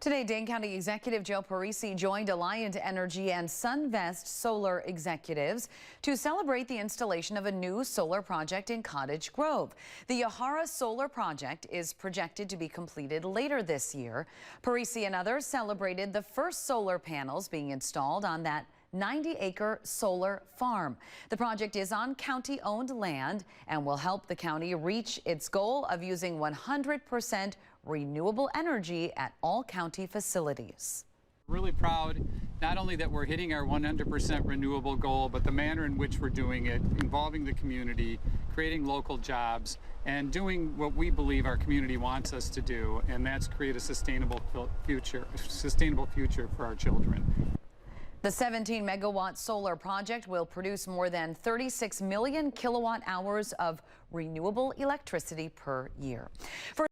Today, Dane County Executive Joe Parisi joined Alliant Energy and Sunvest Solar executives to celebrate the installation of a new solar project in Cottage Grove. The Yahara Solar Project is projected to be completed later this year. Parisi and others celebrated the first solar panels being installed on that 90-acre solar farm. The project is on county-owned land and will help the county reach its goal of using 100% renewable energy at all county facilities. Really proud not only that we're hitting our 100% renewable goal, but the manner in which we're doing it, involving the community, creating local jobs, and doing what we believe our community wants us to do, and that's create a sustainable future for our children. The 17-megawatt solar project will produce more than 36 million kilowatt hours of renewable electricity per year.